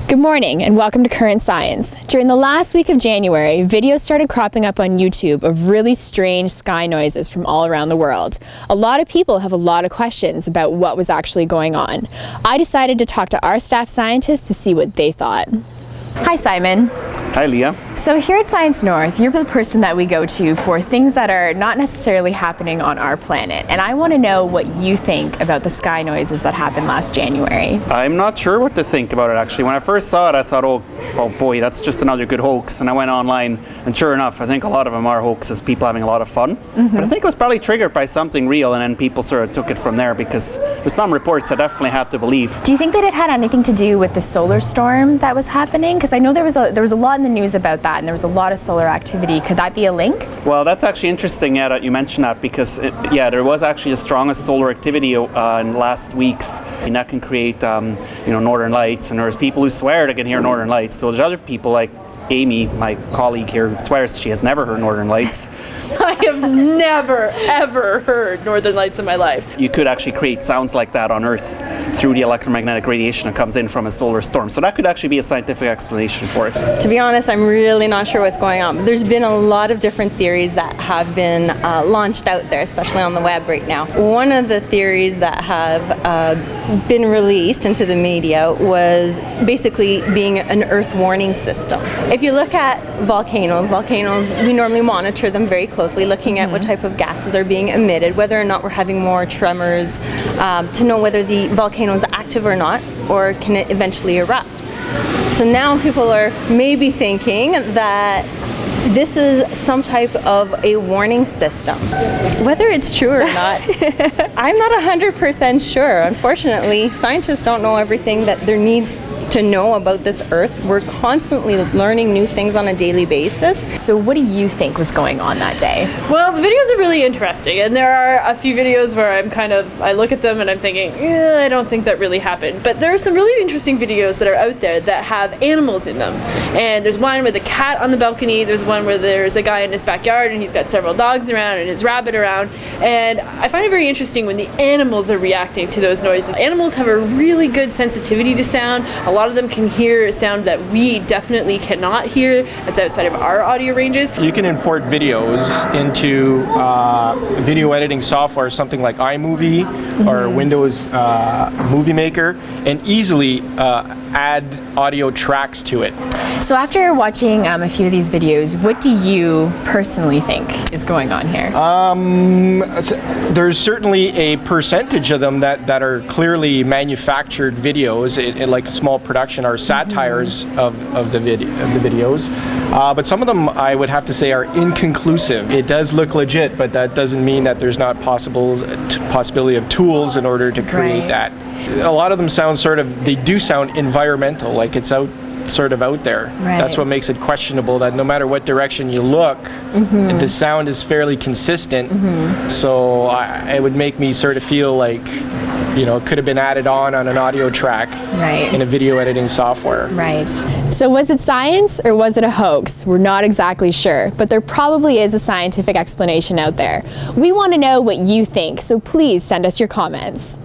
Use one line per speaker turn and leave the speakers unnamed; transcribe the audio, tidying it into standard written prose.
Good morning and welcome to Current Science. During the last week of January, videos started cropping up on YouTube of really strange sky noises from all around the world. A lot of people have a lot of questions about what was actually going on. I decided to talk to our staff scientists to see what they thought. Hi Simon.
Hi Leah.
So here at Science North, you're the person that we go to for things that are not necessarily happening on our planet. And I want to know what you think about the sky noises that happened last January.
I'm not sure what to think about it actually. When I first saw it, I thought, oh boy, that's just another good hoax. And I went online, and sure enough, I think a lot of them are hoaxes, people having a lot of fun. But I think it was probably triggered by something real, and then people sort of took it from there, because with some reports I definitely had to believe.
Do you think that it had anything to do with the solar storm that was happening? Because I know there was a lot in the news about that, and there was a lot of solar activity. Could that be a link?
Well, that's actually interesting, yeah, that you mentioned that, because there was actually the strongest solar activity in last weeks, and that can create northern lights, and there's people who swear they can hear northern lights. So there's other people like Amy, my colleague here, swears she has never heard northern lights.
I have never, ever heard northern lights in my life.
You could actually create sounds like that on Earth through the electromagnetic radiation that comes in from a solar storm. So that could actually be a scientific explanation for it.
To be honest, I'm really not sure what's going on. There's been a lot of different theories that have been launched out there, especially on the web right now. One of the theories that have been released into the media was basically being an Earth warning system. If you look at volcanoes, we normally monitor them very closely, looking at what type of gases are being emitted, whether or not we're having more tremors, to know whether the volcano is active or not, or can it eventually erupt. So now people are maybe thinking that this is some type of a warning system. Whether it's true or not, I'm not 100% sure. Unfortunately, scientists don't know everything that there needs to know about this Earth. We're constantly learning new things on a daily basis.
So what do you think was going on that day?
Well, the videos are really interesting, and there are a few videos where I look at them and I'm thinking, I don't think that really happened. But there are some really interesting videos that are out there that have animals in them. And there's one with a cat on the balcony, there's one where there's a guy in his backyard and he's got several dogs around and his rabbit around. And I find it very interesting when the animals are reacting to those noises. Animals have a really good sensitivity to sound. A lot of them can hear a sound that we definitely cannot hear. That's outside of our audio ranges.
You can import videos into video editing software, something like iMovie or Windows Movie Maker, and easily add audio tracks to it.
So after watching a few of these videos, what do you personally think is going on here?
There's certainly a percentage of them that are clearly manufactured videos, like small production, are satires of the videos. But some of them, I would have to say, are inconclusive. It does look legit, but that doesn't mean that there's not possibility of tools in order to create that. A lot of them they do sound environmental, like it's sort of out there.
Right.
That's what makes it questionable, that no matter what direction you look, the sound is fairly consistent. So it would make me sort of feel like, it could have been added on an audio track in a video editing software.
Right. So was it science or was it a hoax? We're not exactly sure, but there probably is a scientific explanation out there. We want to know what you think, so please send us your comments.